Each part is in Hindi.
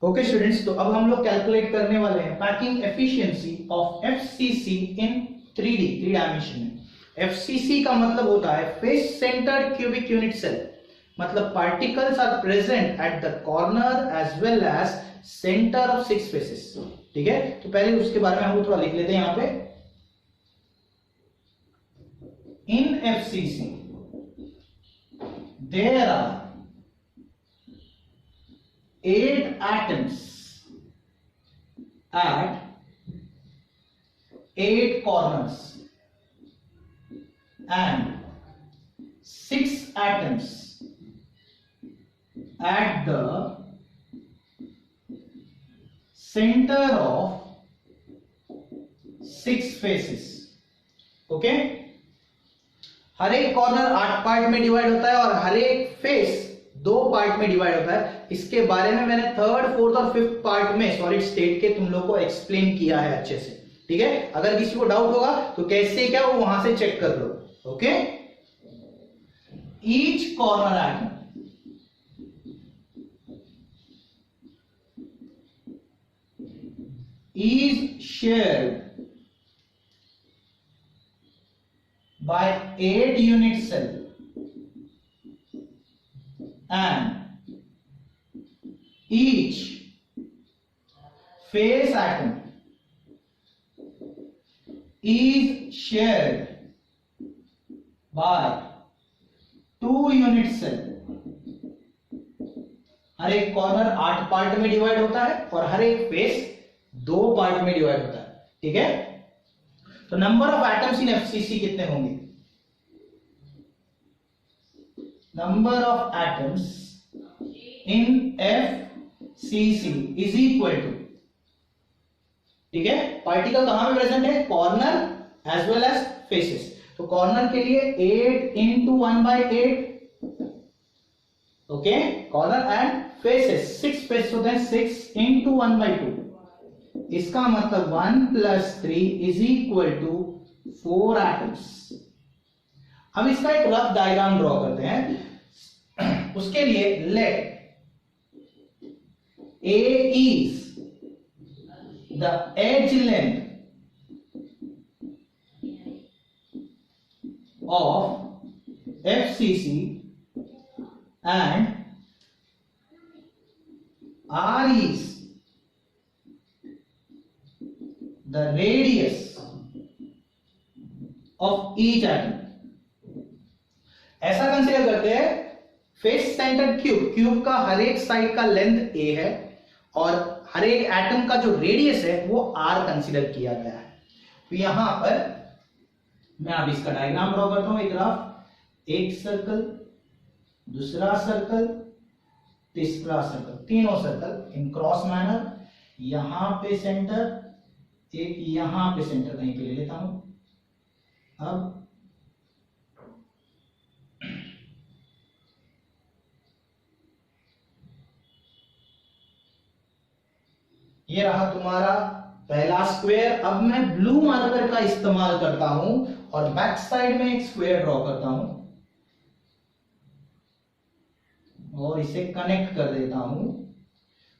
ओके स्टूडेंट्स, तो अब हम लोग कैलकुलेट करने वाले हैं packing efficiency of FCC in 3D, 3 dimension में। एफसीसी का मतलब होता है face centred cubic unit cell, मतलब particles are present at the corner as well as centre of 6 faces. ठीक है, तो पहले उसके बारे में हम थोड़ा लिख लेते हैं यहां पे। In FCC there are 8 atoms at 8 corners and 6 atoms at the center of 6 faces. Okay, हर एक कॉर्नर 8 पार्ट में डिवाइड होता है और हर एक फेस 2 पार्ट में डिवाइड होता है। इसके बारे में मैंने 3rd, 4th और 5th पार्ट में सॉलिड स्टेट के तुम लोग को एक्सप्लेन किया है अच्छे से। ठीक है, अगर किसी को डाउट होगा तो कैसे क्या वो वहां से चेक कर लो। Okay, each corner atom is shared by 8 unit cell and each face atom is shared by 2 unit cell। हर एक कॉर्नर 8 पार्ट में डिवाइड होता है और हर एक फेस 2 पार्ट में डिवाइड होता है। ठीक है, तो number of atoms in FCC कितने होंगे? Number of atoms in FCC is equal to, ठीक है, पार्टिकल कहां पे प्रेजेंट है? Corner as well as faces. तो कॉर्नर के लिए 8 into 1/8, okay, corner and faces 6 faces होते हैं, 6 into 1/2। इसका मतलब 1 + 3 इज इक्वल टू 4 एटम्स। अब इसका एक रफ डायग्राम ड्रॉ करते हैं। उसके लिए late A is the edge length of FCC and R is the radius of each atom। ऐसा कंसीडर करते हैं फेस सेंटर्ड क्यूब का हर एक साइड का लेंथ a है और हर एक एटम का जो रेडियस है वो r कंसीडर किया गया है। तो यहां पर मैं अब इसका डायग्राम ड्रॉ करता हूं। एक सर्कल, दूसरा सर्कल, तीसरा सर्कल, तीनों सर्कल इन क्रॉस मैनर। यहां पे सेंटर, एक यहां पे सेंटर कहीं पे ले लेता हूं। अब ये रहा तुम्हारा पहला स्क्वायर। अब मैं ब्लू मार्कर का इस्तेमाल करता हूं और बैक साइड में एक स्क्वायर ड्रॉ करता हूं और इसे कनेक्ट कर देता हूं।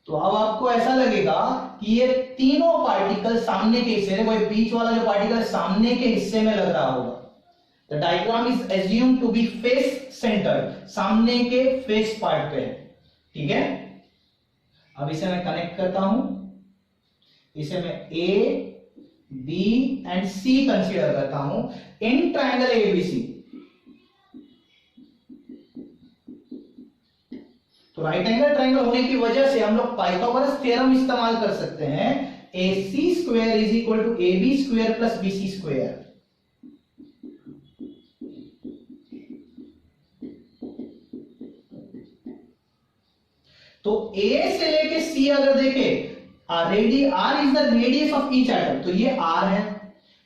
तो अब आपको ऐसा लगेगा कि ये तीनों पार्टिकल सामने के हिस्से में, कोई बीच वाला जो पार्टिकल सामने के हिस्से में लग रहा होगा। The diagram is assume to be face centred, सामने के फेस पार्ट पे है। ठीक है, अब इसे मैं कनेक्ट करता हूं। इसे मैं A, B and C consider करता हूं इन ट्रायंगल ABC। तो राइट एंगल ट्रायंगल होने की वजह से हम लोग पाइथागोरस थ्योरम इस्तेमाल कर सकते हैं। AC square is equal to AB square plus BC square. तो A से लेके C अगर देखें, R is the radius of each atom, तो ये R है,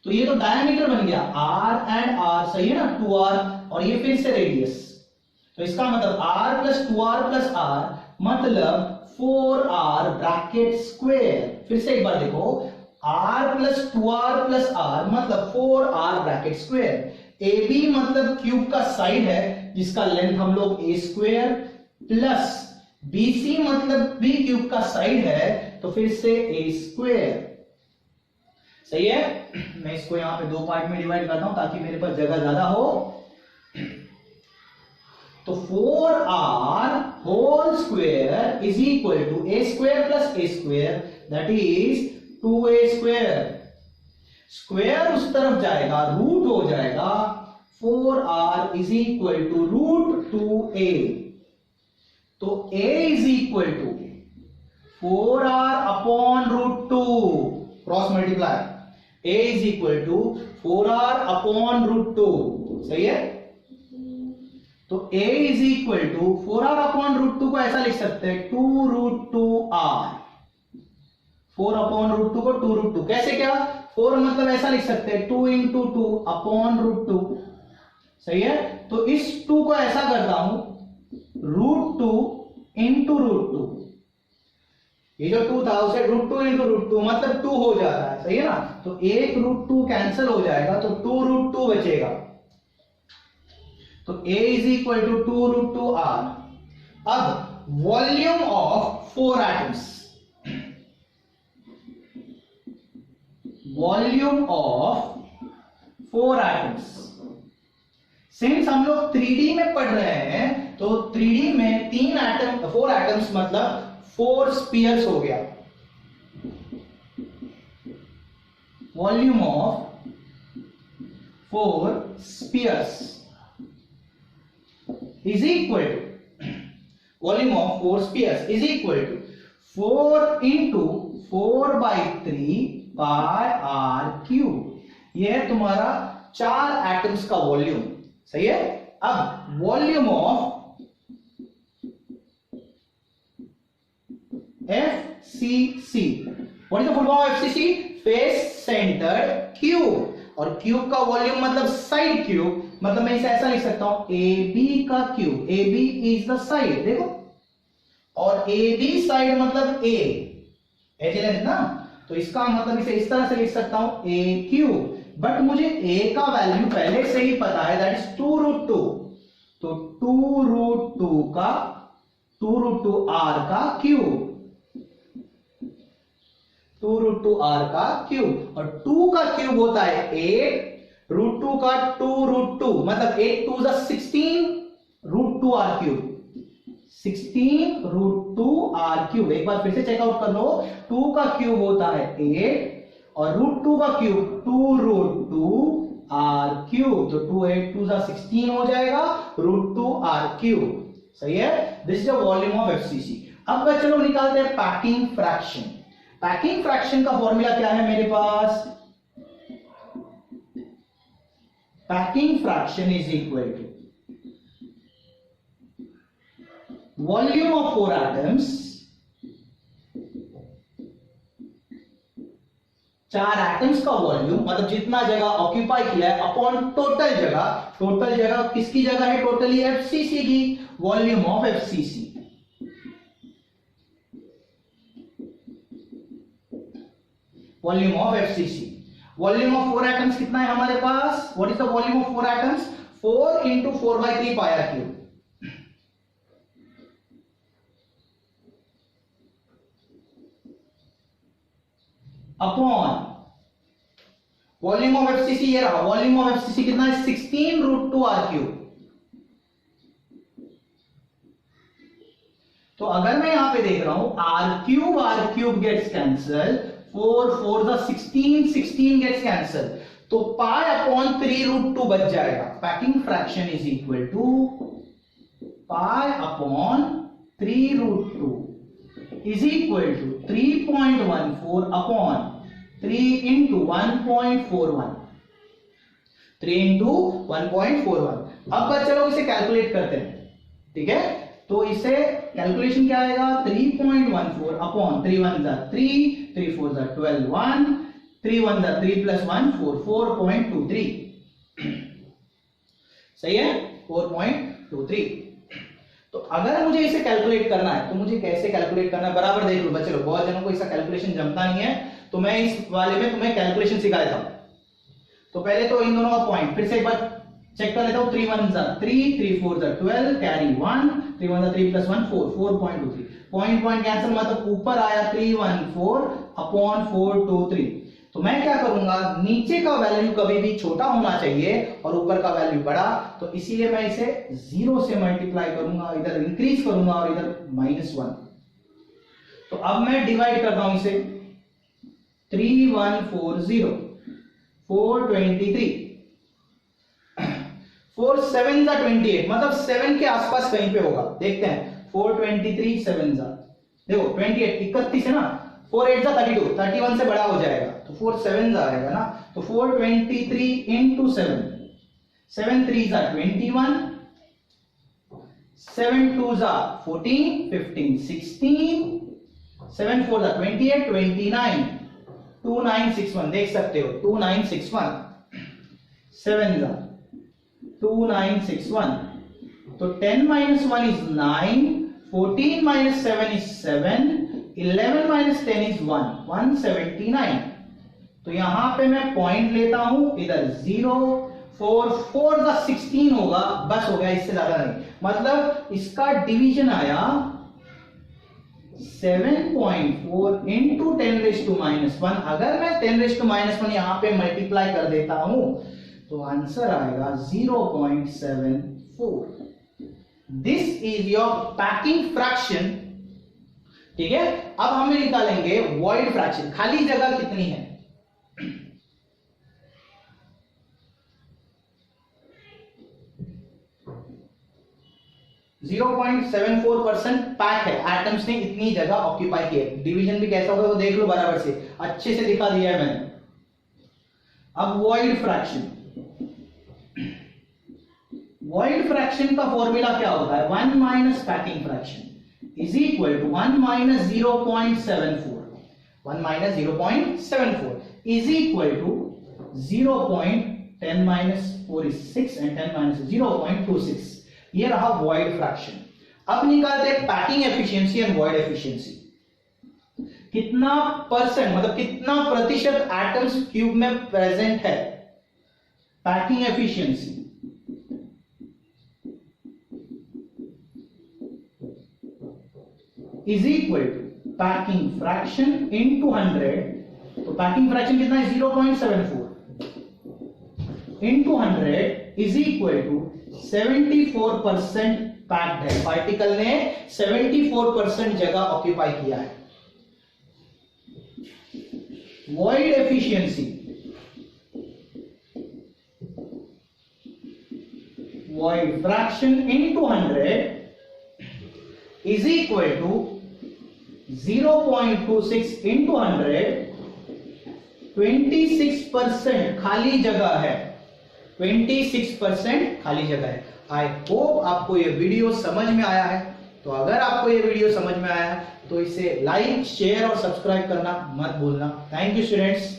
तो ये तो डायमीटर बन गया R एंड R, सही है ना, 2R, और ये फिर से रेडियस। तो इसका मतलब R + 2R + R मतलब 4R ब्रैकेट स्क्वायर। फिर से एक बार देखो, R + 2R + R मतलब 4R ब्रैकेट स्क्वायर। AB मतलब क्यूब का साइड है जिसका लेंथ हम लोग A² प्लस BC मतलब B क्यूब का साइड है, तो फिर से A स्क्वायर। सही है। मैं इसको यहां पे 2 पार्ट में डिवाइड करता हूं ताकि मेरे पास जगह ज्यादा हो। तो 4R whole square is equal to A square plus A square, that is 2A square. Square उस तरफ जाएगा, रूट हो जाएगा 4R is equal to root 2A। तो A is equal to 4R upon root 2, cross multiply. A is equal to 4R upon root 2। सही है। तो A is equal to 4R upon root 2 को ऐसा लिख सकते हैं 2 रूट 2R। 4 अपॉन रूट 2 को 2 रूट 2। कैसे क्या? 4 मतलब ऐसा लिख सकते हैं 2 इंटू 2 अपॉन रूट 2। सही है। तो इस 2 को ऐसा करता हूं रूट 2 इंटू रूट 2। ये जो 2 था उसे रूट 2 इंटू रूट 2 मतलब 2 हो जाता है। सही है ना। तो एक रूट 2 कैंसिल हो जाएगा तो 2 रूट 2 बचेगा। तो A is equal to 2 root 2R। अब volume of 4 atoms, volume of 4 atoms. Since हम लोग 3D में पढ़ रहे हैं तो 3D में 4 एटम्स मतलब 4 स्पीयर्स हो गया। Volume of 4 spheres is equal to volume of 4 spheres is equal to 4 into 4 by 3 pi r cube। यह है तुम्हारा 4 एटम्स का वॉल्यूम। सही है। अब volume of FCC, what is the full form of FCC? Face centred cube. और क्यूब का वॉल्यूम मतलब साइड क्यूब, मतलब मैं इसे ऐसा लिख सकता हूं AB का cube. AB is the side, देखो, और AB साइड मतलब A, एज ना। तो इसका मतलब इसे इस तरह से लिख सकता हूं A क्यूब। बट मुझे A का वैल्यू पहले से ही पता है, दैट इज 2 रूट 2। तो 2 रूट 2 R का क्यूब, 2 रूट 2 R का क्यूब। और 2 का क्यूब होता है 8, रूट 2 का 2 रूट 2 मतलब 8 2 जा 16 root 2 R cube, 16 root 2 R cube. एक बार फिर से चेकआउट कर लो, 2 का क्यूब होता है 8 और रूट 2 का क्यूब 2 रूट 2 R क्यूब। तो 2 8 2 जा 16 हो जाएगा रूट 2 R क्यूब। सही है। This is the volume of FCC। अब चलो निकालते हैं पैकिंग फ्रैक्शन। पैकिंग फ्रैक्शन का फॉर्मूला क्या है मेरे पास? Packing fraction is equal to volume of 4 atoms, 4 atoms का वॉल्यूम मतलब जितना जगह ऑक्यूपाई किया है अपॉन टोटल जगह। टोटल जगह किसकी जगह है? टोटली FCC की। Volume of FCC, volume of FCC। Volume of 4 atoms कितना है हमारे पास? What is the volume of 4 atoms? 4 into 4 by 3 pi r cube। Upon volume of FCC, ये रहा वॉल्यूम ऑफ FCC कितना है? 16 रूट 2 R क्यूब। तो अगर मैं यहां पे देख रहा हूं R cube gets cancel, 4 4 the 16 gets cancel, तो पाई अपॉन 3 रूट 2 बच जाएगा। Packing fraction is equal to pi upon 3 root 2 is equal to 3.14 upon 3 into 1.41, 3 into 1.41। अब चलो इसे कैलकुलेट करते हैं। ठीक है। तो इसे कैलकुलेशन क्या आएगा? 3.14 अपॉन 3 1 जा 3, 3 4 जा 12 1, 3 1 जा 3 प्लस 1 4, 4.23। सही है। 4.23। तो अगर मुझे इसे कैलकुलेट करना है तो मुझे कैसे कैलकुलेट करना है? बराबर देख लो बच्चे लोग, बहुत जनों को इसका कैलकुलेशन जमता नहीं है, तो मैं इस वाले में तुम्हें कैलकुलेशन सिखा देता हूं। तो पहले तो इन दोनों का पॉइंट फिर से एक बार चेक कर लेता हूं, 3 1 जा 3, 3 4 जा 12, कैरी 1, 3 1 जा 3 + 1 4, 4.23, पॉइंट कैंसिल, मतलब ऊपर आया 314 अपॉन 423। तो मैं क्या करूंगा, नीचे का वैल्यू कभी भी छोटा होना चाहिए और ऊपर का वैल्यू बड़ा, तो इसीलिए मैं इसे 0 से मल्टीप्लाई करूंगा, इधर इंक्रीज करूंगा और इधर -1। तो अब मैं डिवाइड करता हूं इसे, 3140 423, 4 7 जा 28, मतलब 7 के आसपास कहीं पे होगा, देखते हैं। 423 7 जा, देखो 28 31 है ना, 4 8 जा 32, 31 से बड़ा हो जाएगा तो 4 7 जा आएगा ना, तो 423 into 7, 7 3 जा 21, 7 2 जा 14, 15 16, 7 4 जा 28, 29, 2961, देख सकते हो 2961, 7 जा 2961, तो 10 - 1 is 9, 14 - 7 is 7, 11 - 10 is 1, 179। तो यहां पे मैं पॉइंट लेता हूं, इधर 0 4 4 का 16 होगा, बस हो गया, इससे ज्यादा नहीं। मतलब इसका डिवीजन आया 7.4 into 10⁻⁻1। अगर मैं 10⁻⁻1 यहां पे मल्टीप्लाई कर देता हूं तो आंसर आएगा 0.74। This is your packing fraction. ठीक है, अब हमें निकालेंगे वॉइड फ्रैक्शन, खाली जगह कितनी है। .74% पैक है, एटम्स ने इतनी जगह ऑक्यूपाई की है। डिवीजन भी कैसा होगा वो देख लो, बराबर से अच्छे से दिखा दिया है मैंने। अब वॉइड फ्रैक्शन, वॉइड फ्रैक्शन का फॉर्मूला क्या होता है, 1 minus packing fraction is equal to 1 minus 0.74, 1 minus 0.74 is equal to 0.10 - 4 is 6 and 10 - 0.26। ये रहा वॉइड फ्रैक्शन। अब निकालते हैं packing efficiency and void efficiency. कितना परसेंट, मतलब कितना प्रतिशत एटम्स क्यूब में प्रेजेंट है। Packing efficiency is equal to packing fraction into 100। तो पैकिंग फ्रैक्शन कितना है, 0.74 into 100 is equal to 74% packed है। पार्टिकल ने 74% जगह ऑक्यूपाई किया है। Void efficiency, void fraction into 100 is equal to 0.26 into 100, 26% खाली जगह है, 26% खाली जगह है। आई होप आपको ये वीडियो समझ में आया है। तो अगर आपको ये वीडियो समझ में आया है तो इसे लाइक, शेयर और सब्सक्राइब करना मत भूलना। Thank you students.